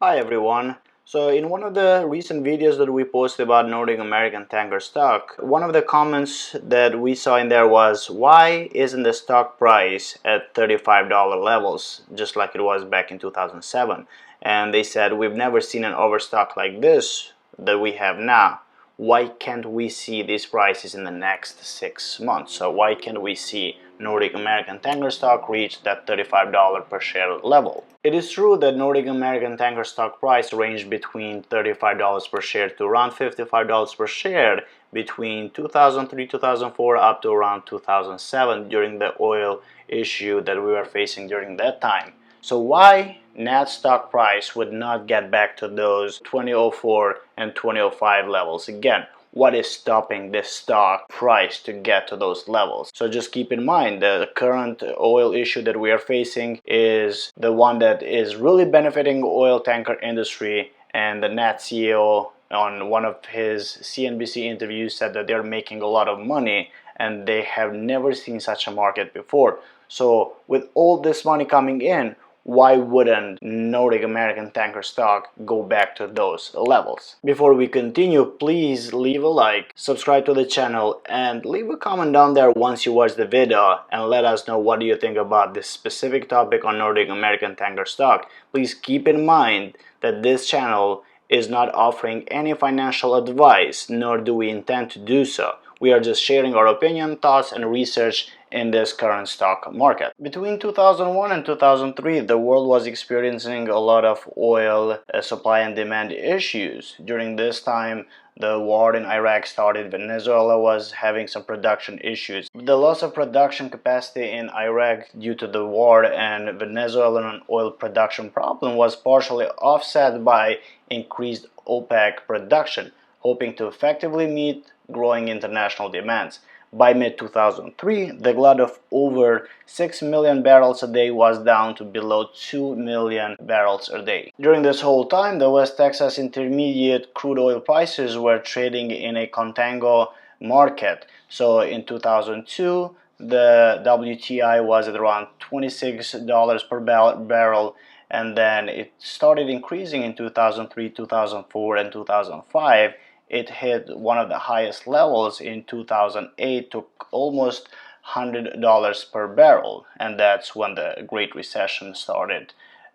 Hi everyone. So in one of the recent videos that we posted about Nordic American tanker stock, one of the comments that we saw in there was, why isn't the stock price at $35 levels just like it was back in 2007? And they said, we've never seen an overstock like this that we have now. Why can't we see these prices in the next 6 months? So why can't we see Nordic American tanker stock reach that $35 per share level? It is true that Nordic American tanker stock price ranged between $35 per share to around $55 per share between 2003-2004 up to around 2007 during the oil issue that we were facing during that time. So why net stock price would not get back to those 2004 and 2005 levels again? What is stopping this stock price to get to those levels? So just keep in mind the current oil issue that we are facing is the one that is really benefiting oil tanker industry, and the net CEO on one of his CNBC interviews said that they're making a lot of money and they have never seen such a market before. So with all this money coming in, why wouldn't Nordic American tanker stock go back to those levels? Before we continue, please leave a like, subscribe to the channel, and leave a comment down there once you watch the video and let us know what do you think about this specific topic on Nordic American tanker stock. Please keep in mind that this channel is not offering any financial advice, nor do we intend to do so. We are just sharing our opinion, thoughts, and research in this current stock market. Between 2001 and 2003, the world was experiencing a lot of oil supply and demand issues. During this time, the war in Iraq started, Venezuela was having some production issues. The loss of production capacity in Iraq due to the war and Venezuelan oil production problem was partially offset by increased OPEC production, hoping to effectively meet growing international demands. By mid-2003, the glut of over 6 million barrels a day was down to below 2 million barrels a day. During this whole time, the West Texas Intermediate crude oil prices were trading in a contango market. So in 2002, the WTI was at around $26 per barrel, and then it started increasing in 2003, 2004, and 2005. It hit one of the highest levels in 2008, took almost $100 per barrel, and that's when the Great Recession started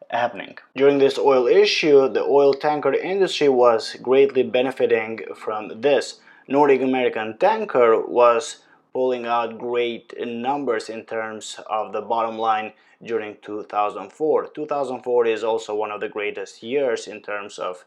happening. During this oil issue, the oil tanker industry was greatly benefiting from this. Nordic American Tanker was pulling out great numbers in terms of the bottom line during 2004. 2004 is also one of the greatest years in terms of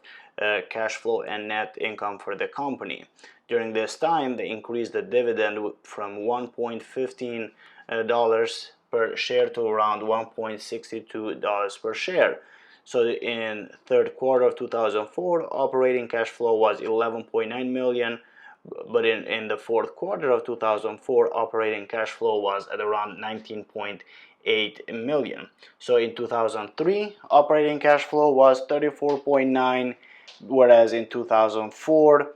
cash flow and net income for the company. During this time, they increased the dividend from $1.15 per share to around $1.62 per share. So in third quarter of 2004, operating cash flow was 11.9 million, but in the fourth quarter of 2004, operating cash flow was at around 19.8 million. So in 2003, operating cash flow was 34.9, whereas in 2004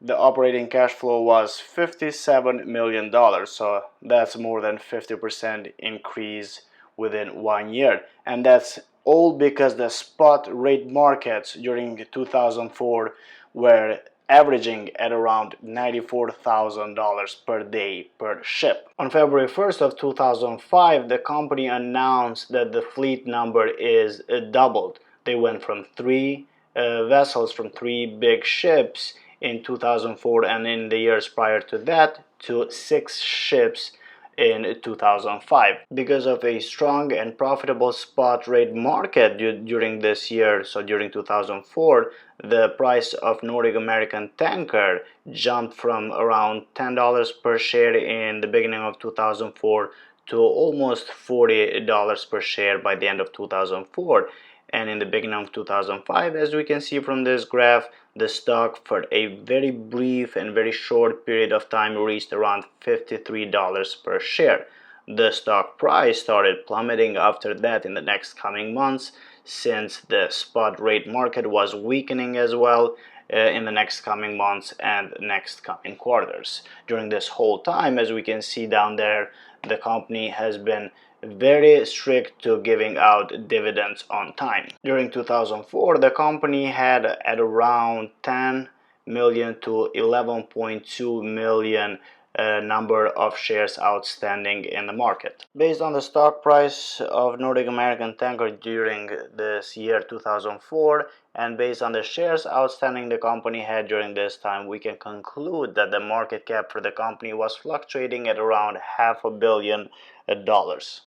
the operating cash flow was $57 million. So that's more than 50% increase within 1 year, and that's all because the spot rate markets during 2004 were averaging at around $94,000 per day per ship. On February 1st of 2005, the company announced that the fleet number is doubled. They went from three vessels, from three big ships in 2004 and in the years prior to that, to 6 ships in 2005. Because of a strong and profitable spot rate market during this year, so during 2004, the price of Nordic American tanker jumped from around $10 per share in the beginning of 2004 to almost $40 per share by the end of 2004. And in the beginning of 2005, as we can see from this graph, the stock for a very brief and very short period of time reached around $53 per share. The stock price started plummeting after that in the next coming months, since the spot rate market was weakening as well in the next coming months and next coming quarters. During this whole time, as we can see down there, the company has been very strict to giving out dividends on time. During 2004, the company had at around 10 million to 11.2 million number of shares outstanding in the market. Based on the stock price of Nordic American Tanker during this year 2004 and based on the shares outstanding the company had during this time, we can conclude that the market cap for the company was fluctuating at around $500 million.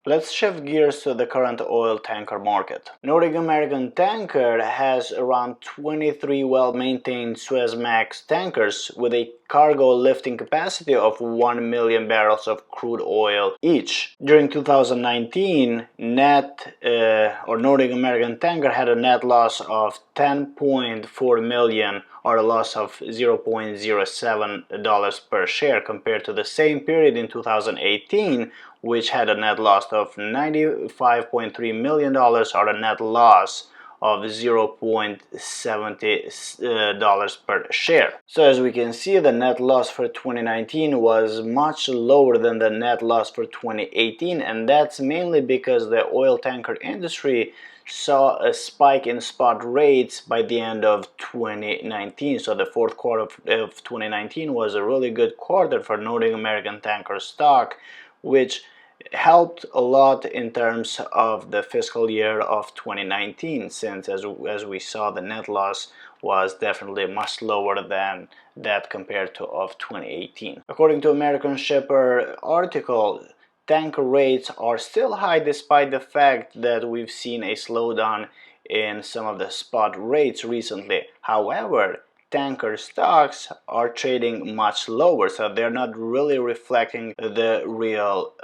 Let's shift gears to the current oil tanker market. Nordic American Tanker has around 23 well-maintained Suezmax tankers with a cargo lifting capacity of 1 million barrels of crude oil each. During 2019, Nordic American Tanker had a net loss of 10.4 million, or a loss of $0.07 per share, compared to the same period in 2018, which had a net loss of $95.3 million, or a net loss of $0.70 per share. So as we can see, the net loss for 2019 was much lower than the net loss for 2018, and that's mainly because the oil tanker industry saw a spike in spot rates by the end of 2019. So the fourth quarter of 2019 was a really good quarter for Nordic American Tanker stock, which helped a lot in terms of the fiscal year of 2019, since as we saw, the net loss was definitely much lower than that compared to of 2018. According to American Shipper article, tanker rates are still high despite the fact that we've seen a slowdown in some of the spot rates recently. However, tanker stocks are trading much lower, so they're not really reflecting the real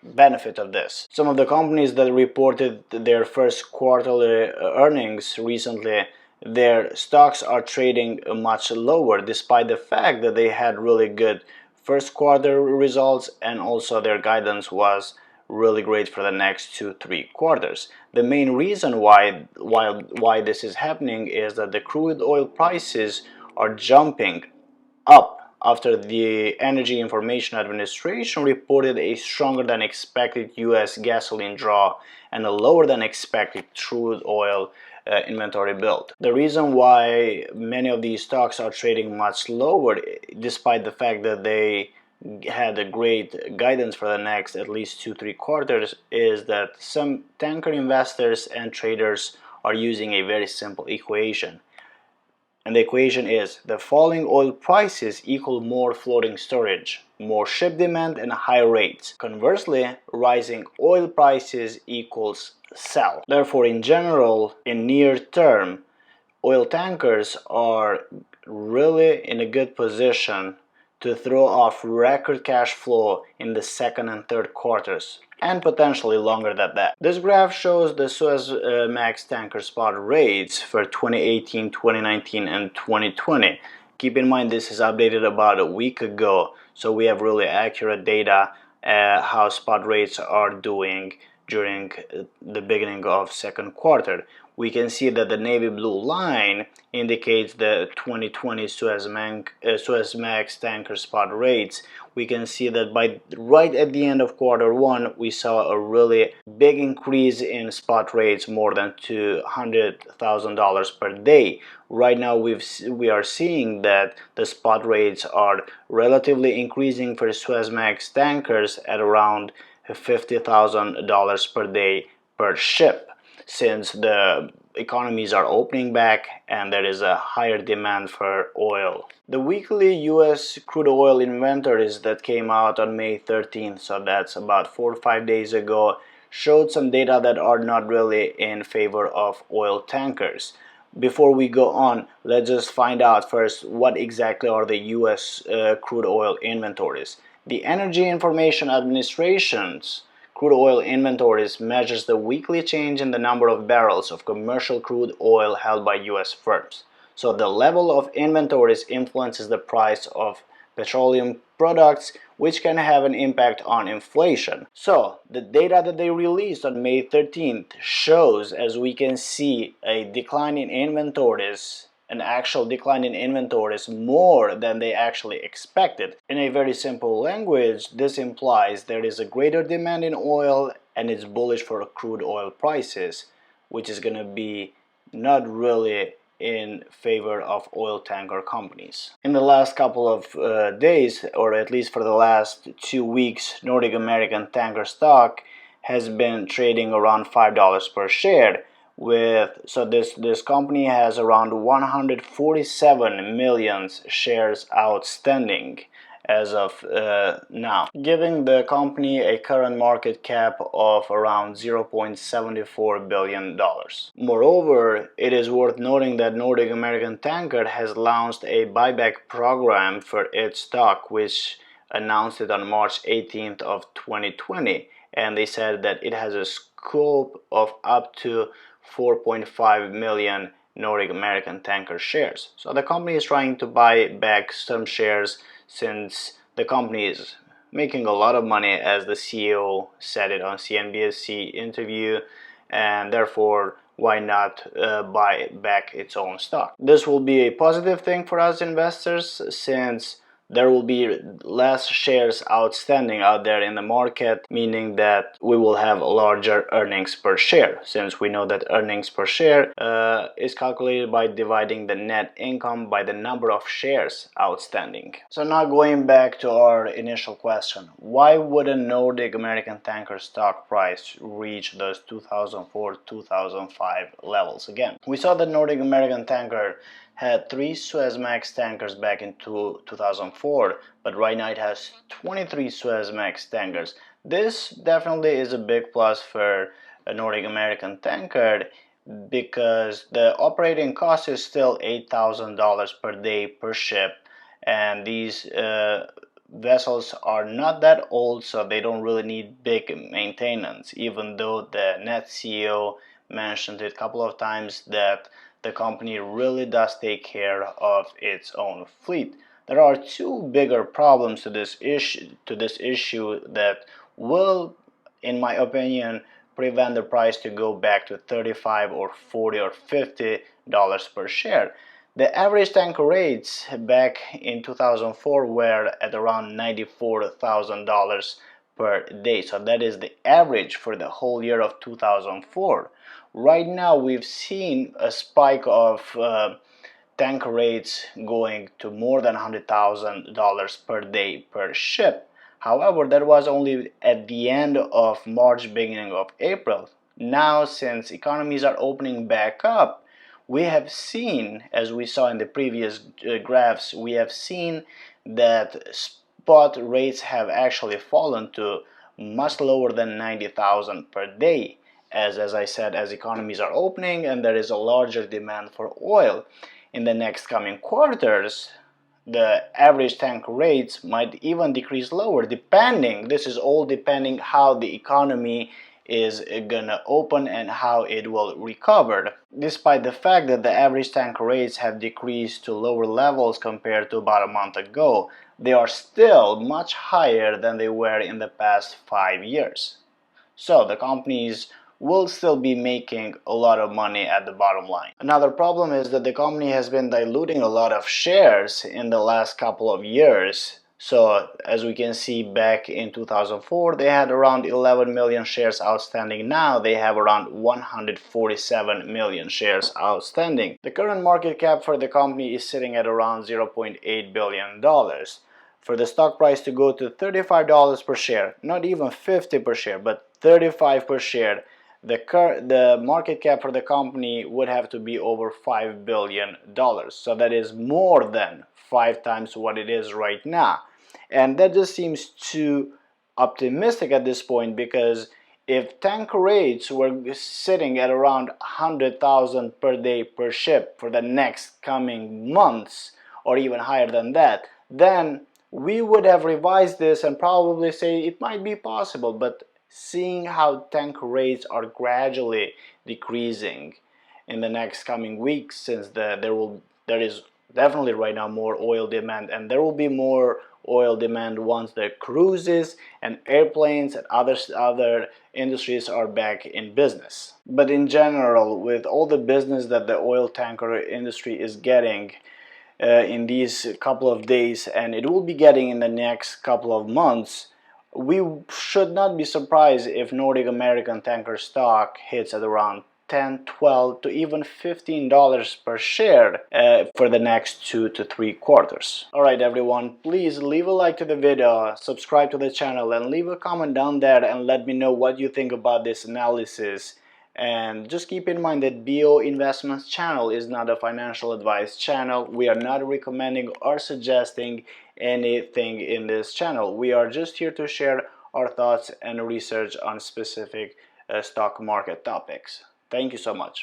benefit of this. Some of the companies that reported their first quarterly earnings recently, their stocks are trading much lower despite the fact that they had really good first quarter results, and also their guidance was really great for the next 2-3 quarters. The main reason why this is happening is that the crude oil prices are jumping up after the Energy Information Administration reported a stronger than expected US gasoline draw and a lower than expected crude oil inventory build. The reason why many of these stocks are trading much lower, despite the fact that they had a great guidance for the next at least 2-3 quarters, is that some tanker investors and traders are using a very simple equation. And the equation is the falling oil prices equal more floating storage, more ship demand, and higher rates. Conversely, rising oil prices equals sell. Therefore, in general, in near term, oil tankers are really in a good position to throw off record cash flow in the second and third quarters, and potentially longer than that. This graph shows the Suezmax tanker spot rates for 2018, 2019, and 2020. Keep in mind this is updated about a week ago, so we have really accurate data how spot rates are doing during the beginning of second quarter. We can see that the navy blue line indicates the 2020 Suezmax tanker spot rates. We can see that by right at the end of quarter one, we saw a really big increase in spot rates, more than $200,000 per day. Right now we are seeing that the spot rates are relatively increasing for Suezmax tankers at around $50,000 per day per ship, since the economies are opening back and there is a higher demand for oil. The weekly US crude oil inventories that came out on May 13th, so that's about 4 or 5 days ago, showed some data that are not really in favor of oil tankers. Before we go on, let's just find out first what exactly are the US crude oil inventories. The Energy Information Administration's crude oil inventories measures the weekly change in the number of barrels of commercial crude oil held by US firms. So the level of inventories influences the price of petroleum products, which can have an impact on inflation. So the data that they released on May 13th shows, as we can see, a decline in inventories, an actual decline in inventories more than they actually expected. In a very simple language, this implies there is a greater demand in oil and it's bullish for crude oil prices, which is going to be not really in favor of oil tanker companies. In the last couple of days, or at least for the last 2 weeks, Nordic American tanker stock has been trading around $5 per share. So this company has around 147 million shares outstanding as of now, giving the company a current market cap of around $0.74 billion. Moreover, it is worth noting that Nordic American Tanker has launched a buyback program for its stock, which announced it on March 18th of 2020, and they said that it has a scope of up to 4.5 million Nordic American Tanker shares. So the company is trying to buy back some shares since the company is making a lot of money, as the CEO said it on CNBC interview, and therefore why not buy back its own stock. This will be a positive thing for us investors, since there will be less shares outstanding out there in the market, meaning that we will have larger earnings per share, since we know that earnings per share is calculated by dividing the net income by the number of shares outstanding. So now going back to our initial question, why would a Nordic American Tanker stock price reach those 2004-2005 levels again? We saw that Nordic American Tanker had 3 Suezmax tankers back in 2004, but right now it has 23 Suezmax tankers. This definitely is a big plus for a Nordic American Tanker, because the operating cost is still $8,000 per day per ship, and these vessels are not that old, so they don't really need big maintenance, even though the net CEO mentioned it a couple of times that the company really does take care of its own fleet. There are 2 bigger problems to this issue that will, in my opinion, prevent the price to go back to $35 or $40 or $50 per share. The average tanker rates back in 2004 were at around $94,000 per day. So that is the average for the whole year of 2004. Right now we've seen a spike of tanker rates going to more than $100,000 per day per ship. However, that was only at the end of March, beginning of April. Now, since economies are opening back up, we have seen, as we saw in the previous graphs, we have seen that spot rates have actually fallen to much lower than 90,000 per day. As I said, as economies are opening and there is a larger demand for oil. In the next coming quarters, the average tanker rates might even decrease lower, depending, this is all depending how the economy is gonna open and how it will recover. Despite the fact that the average tanker rates have decreased to lower levels compared to about a month ago, they are still much higher than they were in the past 5 years. So the companies will still be making a lot of money at the bottom line. Another problem is that the company has been diluting a lot of shares in the last couple of years. So as we can see, back in 2004 they had around 11 million shares outstanding. Now they have around 147 million shares outstanding. The current market cap for the company is sitting at around $0.8 billion. For the stock price to go to $35 per share, not even 50 per share, but 35 per share, the market cap for the company would have to be over $5 billion. So that is more than 5 times what it is right now. And that just seems too optimistic at this point, because if tanker rates were sitting at around 100,000 per day per ship for the next coming months, or even higher than that, then we would have revised this and probably say it might be possible. But seeing how tanker rates are gradually decreasing in the next coming weeks, since there is definitely right now more oil demand, and there will be more oil demand once the cruises and airplanes and other industries are back in business. But in general, with all the business that the oil tanker industry is getting in these couple of days, and it will be getting in the next couple of months, we should not be surprised if Nordic American tanker stock hits at around 10, 12 to even $15 per share for the next 2 to 3 quarters. Alright everyone, please leave a like to the video, subscribe to the channel, and leave a comment down there and let me know what you think about this analysis. And just keep in mind that BO Investments channel is not a financial advice channel. We are not recommending or suggesting anything in this channel. We are just here to share our thoughts and research on specific stock market topics. Thank you so much.